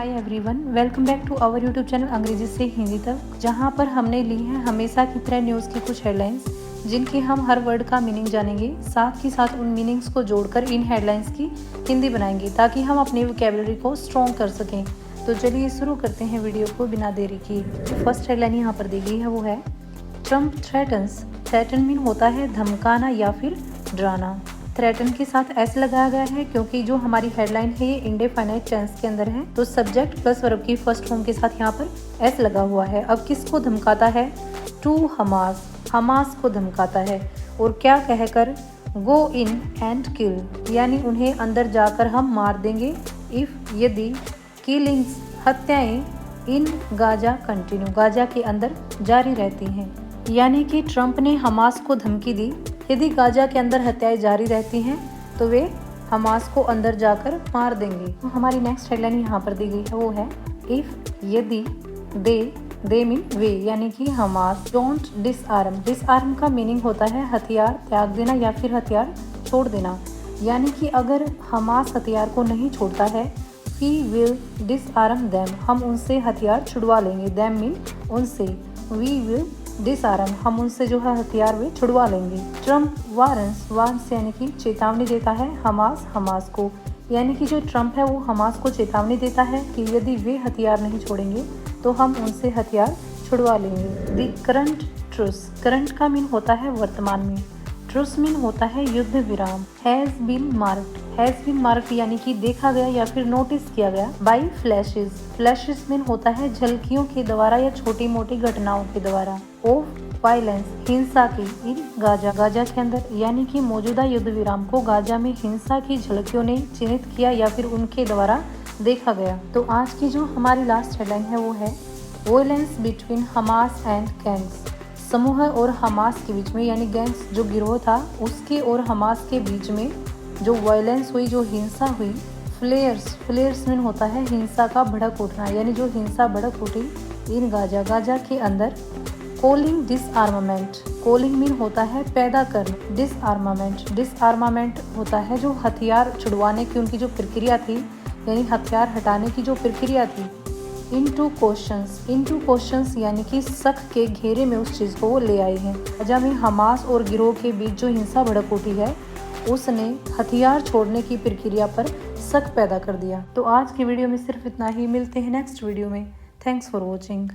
Hi everyone, welcome back to our YouTube channel अंग्रेजी से हिंदी तक, जहां पर हमने ली है हमेशा की तरह न्यूज़ की कुछ हेडलाइंस जिनके हम हर वर्ड का मीनिंग जानेंगे। साथ ही साथ उन मीनिंग्स को जोड़कर इन हेडलाइंस की हिंदी बनाएंगे ताकि हम अपनी वोकैबुलरी को स्ट्रॉन्ग कर सकें। तो चलिए शुरू करते हैं वीडियो को बिना देरी की। फर्स्ट हेडलाइन यहाँ पर दी गई है, वो है ट्रम्प थ्रेटन्स। थ्रेटन मीन होता है धमकाना या फिर डराना। थ्रेटन के साथ एस लगाया गया है क्योंकि जो हमारी हेडलाइन है ये इंडेफिनाइट टेंस के अंदर है, तो सब्जेक्ट प्लस वर्ब की फर्स्ट फॉर्म के साथ यहाँ पर एस लगा हुआ है। अब किसको धमकाता है? टू हमास, हमास को धमकाता है। और क्या कहकर? गो इन एंड किल, यानी उन्हें अंदर जाकर हम मार देंगे। इफ, यदि, किलिंग्स, हत्याएं, इन गाजा कंटिन्यू, गाजा के अंदर जारी रहती हैं। यानी कि ट्रंप ने हमास को धमकी दी, यदि गाजा के अंदर हत्याएं जारी रहती हैं तो वे हमास को अंदर जाकर मार देंगे। तो हमारी नेक्स्ट हेडलाइन यहाँ पर दी गई है, वो है इफ, यदि, दे मीन वे, यानी कि हमास डोंट डिसआर्म। डिसआर्म का मीनिंग होता है हथियार त्याग देना या फिर हथियार छोड़ देना। यानी कि अगर हमास हथियार को नहीं छोड़ता है, वी विल डिसआर्म देम, हम उनसे हथियार छुड़वा लेंगे। देम मीन उनसे, वी विल डिसआर्म, हम उनसे जो है हथियार वे छुड़वा लेंगे। ट्रम्प वारंस यानी कि चेतावनी देता है हमास को, यानी कि जो ट्रम्प है वो हमास को चेतावनी देता है कि यदि वे हथियार नहीं छोड़ेंगे तो हम उनसे हथियार छुड़वा लेंगे। द करंट ट्रूस, करंट का मीन होता है वर्तमान में, ट्रूस मीन होता है युद्ध विराम। हैज़ बीन मार्क्ड यानी कि देखा गया या फिर नोटिस किया गया। बाय फ्लैशेस, फ्लैशेस मीन होता है झलकियों के द्वारा या छोटी मोटी घटनाओं के द्वारा। ऑफ वायलेंस, हिंसा की, इन गाजा, गाजा के अंदर, यानी कि मौजूदा युद्ध विराम को गाजा में हिंसा की झलकियों ने चिन्हित किया या फिर उनके द्वारा देखा गया। तो आज की जो हमारी लास्ट हेडलाइन है वो है violence between Hamas and gangs. समूह और हमास के बीच में, यानी गैंग्स जो गिरोह था उसके और हमास के बीच में जो वायलेंस हुई, जो हिंसा हुई। फ्लेयर्स मीन होता है हिंसा का भड़क उठना, यानी जो हिंसा भड़क उठी इन गाजा, गाजा के अंदर। कॉलिंग डिसआर्मामेंट, कॉलिंग मीन होता है पैदा करना। डिसआर्मामेंट होता है जो हथियार छुड़वाने की उनकी जो प्रक्रिया थी, यानी हथियार हटाने की जो प्रक्रिया थी। इनटू क्वेश्चंस यानी कि शक के घेरे में उस चीज़ को वो ले आए हैं। गाजा में हमास और गिरोह के बीच जो हिंसा भड़क उठी है उसने हथियार छोड़ने की प्रक्रिया पर शक पैदा कर दिया। तो आज की वीडियो में सिर्फ इतना ही, मिलते हैं नेक्स्ट वीडियो में। Thanks for watching.